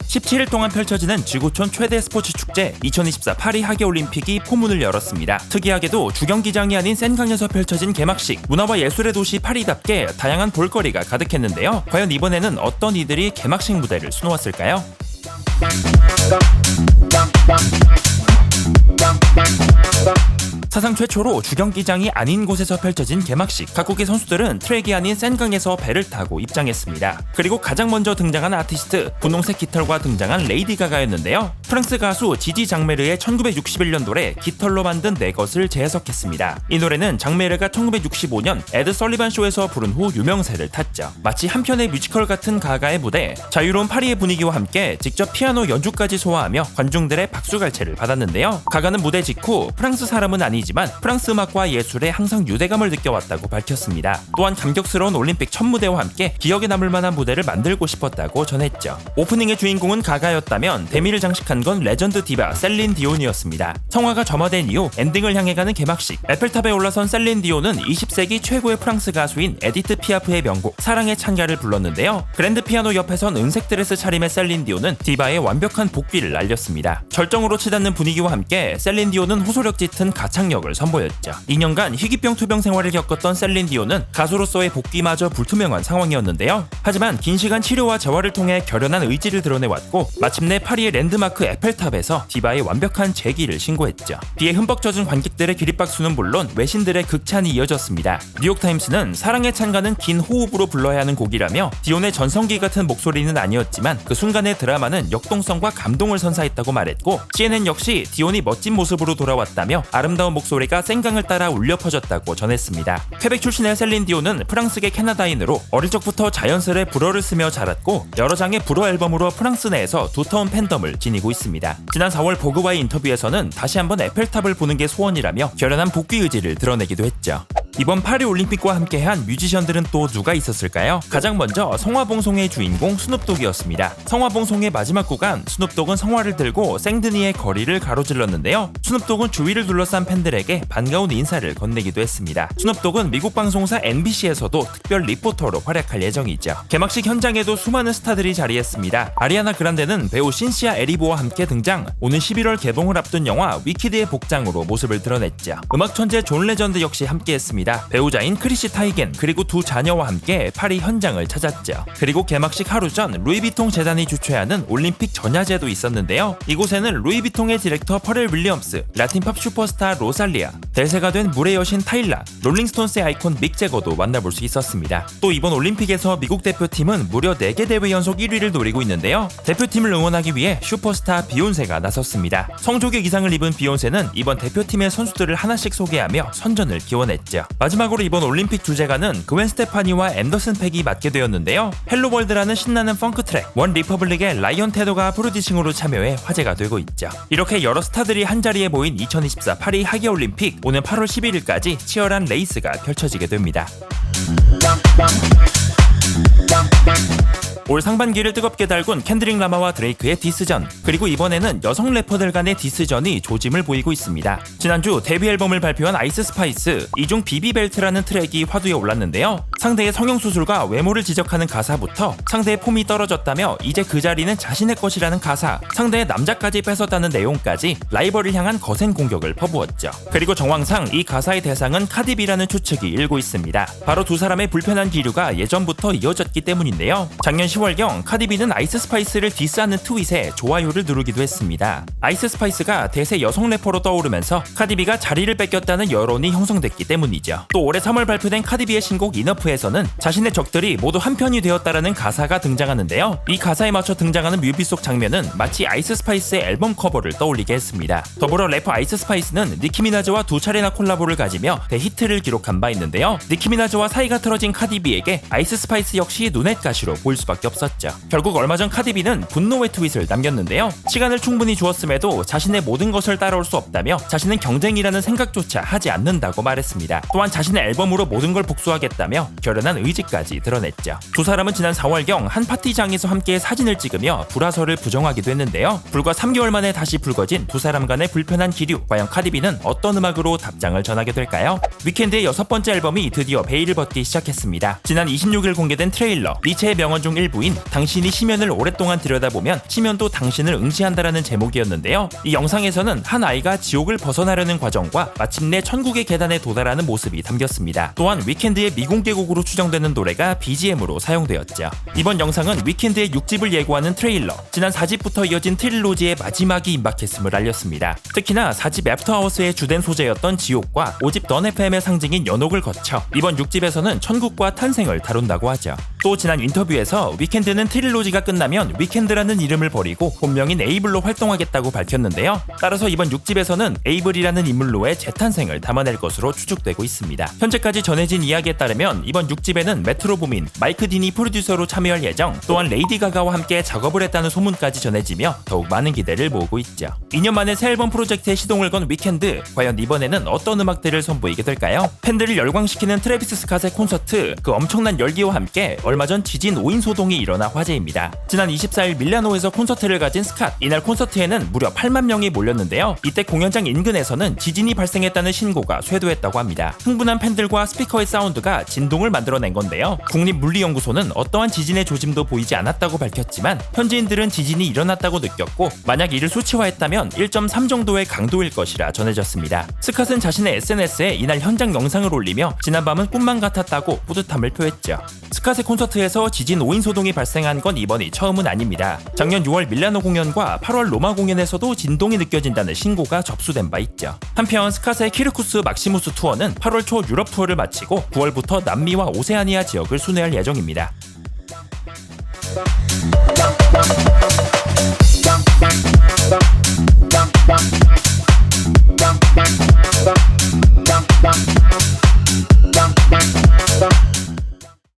17일 동안 펼쳐지는 지구촌 최대 스포츠 축제 2024 파리 하계올림픽이 포문을 열었습니다. 특이하게도 주경기장이 아닌 센강에서 펼쳐진 개막식, 문화와 예술의 도시 파리답게 다양한 볼거리가 가득했는데요. 과연 이번에는 어떤 이들이 개막식 무대를 수놓았을까요? 사상 최초로 주경기장이 아닌 곳에서 펼쳐진 개막식. 각국의 선수들은 트랙이 아닌 센강에서 배를 타고 입장했습니다. 그리고 가장 먼저 등장한 아티스트, 분홍색 깃털과 등장한 레이디 가가였는데요. 프랑스 가수 지지 장메르의 1961년 노래 깃털로 만든 내 것을 재해석했습니다. 이 노래는 장메르가 1965년 에드 설리반 쇼에서 부른 후 유명세를 탔죠. 마치 한편의 뮤지컬 같은 가가의 무대, 자유로운 파리의 분위기와 함께 직접 피아노 연주까지 소화하며 관중들의 박수갈채를 받았는데요. 가가는 무대 직후 프랑스 사람은 아니지만 프랑스 음악과 예술에 항상 유대감을 느껴왔다고 밝혔습니다. 또한 감격스러운 올림픽 첫 무대와 함께 기억에 남을 만한 무대를 만들고 싶었다고 전했죠. 오프닝의 주인공은 가가였다면 데미를 장식한 건 레전드 디바 셀린 디온이었습니다. 성화가 점화된 이후 엔딩을 향해 가는 개막식. 에펠탑에 올라선 셀린 디온은 20세기 최고의 프랑스 가수인 에디트 피아프의 명곡 사랑의 찬가를 불렀는데요. 그랜드 피아노 옆에선 은색 드레스 차림의 셀린 디온은 디바의 완벽한 복귀를 알렸습니다. 절정으로 치닫는 분위기와 함께 셀린 디온은 호소력 짙은 가창력을 선보였죠. 2년간 희귀병 투병 생활을 겪었던 셀린 디온은 가수로서의 복귀마저 불투명한 상황이었는데요. 하지만 긴 시간 치료와 재활을 통해 결연한 의지를 드러내왔고 마침내 파리의 랜드마크 에펠탑에서 디바의 완벽한 재기를 신고했죠. 비에 흠뻑 젖은 관객들의 기립박수는 물론 외신들의 극찬이 이어졌습니다. 뉴욕타임스는 사랑의 찬가는 긴 호흡으로 불러야 하는 곡이라며 디온의 전성기 같은 목소리는 아니었지만 그 순간의 드라마는 역동성과 감동을 선사했다고 말했고 CNN 역시 디온이 멋진 모습으로 돌아왔다며 아름다운 목소리가 센강을 따라 울려 퍼졌다고 전했습니다. 퀘벡 출신의 셀린 디온은 프랑스계 캐나다인으로 어릴 적부터 자연스레 불어를 쓰며 자랐고 여러 장의 불어 앨범으로 프랑스 내에서 두터운 팬덤을 지니고 있습니다. 지난 4월 보그와의 인터뷰에서는 다시 한번 에펠탑을 보는 게 소원이라며 결연한 복귀 의지를 드러내기도 했죠. 이번 파리 올림픽과 함께한 뮤지션들은 또 누가 있었을까요? 가장 먼저 성화봉송의 주인공 스눕독이었습니다. 성화봉송의 마지막 구간, 스눕독은 성화를 들고 생드니의 거리를 가로질렀는데요. 스눕독은 주위를 둘러싼 팬들에게 반가운 인사를 건네기도 했습니다. 스눕독은 미국 방송사 NBC에서도 특별 리포터로 활약할 예정이죠. 개막식 현장에도 수많은 스타들이 자리했습니다. 아리아나 그란데는 배우 신시아 에리보와 함께 등장, 오는 11월 개봉을 앞둔 영화 위키드의 복장으로 모습을 드러냈죠. 음악 천재 존 레전드 역시 함께했습니다. 배우자인 크리시 타이겐 그리고 두 자녀와 함께 파리 현장을 찾았죠. 그리고 개막식 하루 전 루이비통 재단이 주최하는 올림픽 전야제도 있었는데요. 이곳에는 루이비통의 디렉터 퍼렐 윌리엄스, 라틴팝 슈퍼스타 로살리아, 대세가 된 물의 여신 타일라, 롤링스톤스의 아이콘 믹 제거도 만나볼 수 있었습니다. 또 이번 올림픽에서 미국 대표팀은 무려 4개 대회 연속 1위를 노리고 있는데요. 대표팀을 응원하기 위해 슈퍼스타 비욘세가 나섰습니다. 성조기 의상을 입은 비욘세는 이번 대표팀의 선수들을 하나씩 소개하며 선전을 기원했죠. 마지막으로 이번 올림픽 주제가는 그웬 스테파니와 앤더슨 팩이 맡게 되었는데요. 헬로월드라는 신나는 펑크 트랙, 원 리퍼블릭의 라이언 테도가 프로듀싱으로 참여해 화제가 되고 있죠. 이렇게 여러 스타들이 한자리에 모인 2024 파리 하계올림픽, 오는 8월 11일까지 치열한 레이스가 펼쳐지게 됩니다. 올 상반기를 뜨겁게 달군 켄드릭 라마와 드레이크의 디스전, 그리고 이번에는 여성 래퍼들 간의 디스전이 조짐을 보이고 있습니다. 지난주 데뷔 앨범을 발표한 아이스 스파이스, 이중 비비벨트라는 트랙이 화두에 올랐는데요. 상대의 성형수술과 외모를 지적하는 가사부터 상대의 폼이 떨어졌다며 이제 그 자리는 자신의 것이라는 가사, 상대의 남자까지 뺏었다는 내용까지 라이벌을 향한 거센 공격을 퍼부었죠. 그리고 정황상 이 가사의 대상은 카디비라는 추측이 일고 있습니다. 바로 두 사람의 불편한 기류가 예전부터 이어졌기 때문인데요. 작년 10월경 카디비는 아이스 스파이스를 디스하는 트윗에 좋아요를 누르기도 했습니다. 아이스 스파이스가 대세 여성 래퍼로 떠오르면서 카디비가 자리를 뺏겼다는 여론이 형성됐기 때문이죠. 또 올해 3월 발표된 카디비의 신곡 이너프에서는 자신의 적들이 모두 한편이 되었다라는 가사가 등장하는데요. 이 가사에 맞춰 등장하는 뮤비 속 장면은 마치 아이스 스파이스의 앨범 커버를 떠올리게 했습니다. 더불어 래퍼 아이스 스파이스는 니키 미나즈와 두 차례나 콜라보를 가지며 대히트를 기록한 바 있는데요. 니키 미나즈와 사이가 틀어진 카디비에게 아이스 스파이스 역시 눈엣 가시로 보일 수밖에 없었죠. 결국 얼마 전 카디비는 분노의 트윗을 남겼는데요. 시간을 충분히 주었음에도 자신의 모든 것을 따라올 수 없다며 자신은 경쟁이라는 생각조차 하지 않는다고 말했습니다. 또한 자신의 앨범으로 모든 걸 복수하겠다며 결연한 의지까지 드러냈죠. 두 사람은 지난 4월경 한 파티장에서 함께 사진을 찍으며 불화설을 부정하기도 했는데요. 불과 3개월 만에 다시 불거진 두 사람 간의 불편한 기류. 과연 카디비는 어떤 음악으로 답장을 전하게 될까요? 위켄드의 6번째 앨범이 드디어 베일을 벗기 시작했습니다. 지난 26일 공개된 트레일러 니체의 명언 중 일부인 당신이 심연을 오랫동안 들여다보면 심연도 당신을 응시한다라는 제목이었는데요. 이 영상에서는 한 아이가 지옥을 벗어나려는 과정과 마침내 천국의 계단에 도달하는 모습이 담겼습니다. 또한 위켄드의 미공개곡으로 추정되는 노래가 BGM으로 사용되었죠. 이번 영상은 위켄드의 6집을 예고하는 트레일러, 지난 4집부터 이어진 트릴로지의 마지막이 임박했음을 알렸습니다. 특히나 4집 애프터하우스의 주된 소재였던 지옥과 5집 던 FM의 상징인 연옥을 거쳐 이번 6집에서는 천국과 탄생을 다룬다고 하죠. 또 지난 인터뷰에서 위켄드는 트릴로지가 끝나면 위켄드라는 이름을 버리고 본명인 에이블로 활동하겠다고 밝혔는데요. 따라서 이번 6집에서는 에이블이라는 인물로의 재탄생을 담아낼 것으로 추측되고 있습니다. 현재까지 전해진 이야기에 따르면 이번 6집에는 메트로 부민 마이크 딘이 프로듀서로 참여할 예정, 또한 레이디 가가와 함께 작업을 했다는 소문까지 전해지며 더욱 많은 기대를 모으고 있죠. 2년 만에 새 앨범 프로젝트에 시동을 건 위켄드, 과연 이번에는 어떤 음악들을 선보이게 될까요? 팬들을 열광시키는 트래비스 스캇의 콘서트, 그 엄청난 열기와 함께 얼마 전 지진 5인 소동이 일어나 화제입니다. 지난 24일 밀라노에서 콘서트를 가진 스캇, 이날 콘서트에는 무려 8만 명이 몰렸는데요. 이때 공연장 인근에서는 지진이 발생했다는 신고가 쇄도했다고 합니다. 흥분한 팬들과 스피커의 사운드가 진동을 만들어낸 건데요. 국립물리연구소는 어떠한 지진의 조짐도 보이지 않았다고 밝혔지만 현지인들은 지진이 일어났다고 느꼈고 만약 이를 수치화했다면 1.3 정도의 강도일 것이라 전해졌습니다. 스캇은 자신의 SNS에 이날 현장 영상을 올리며 지난밤은 꿈만 같았다고 뿌듯함을 표했죠. 스캇의 콘서트에서 지진 5인 소동이 발생한 건 이번이 처음은 아닙니다. 작년 6월 밀라노 공연과 8월 로마 공연에서도 진동이 느껴진다는 신고가 접수된 바 있죠. 한편 스캇의 키르쿠스 막시무스 투어는 8월 초 유럽 투어를 마치고 9월부터 남미와 오세아니아 지역을 순회할 예정입니다.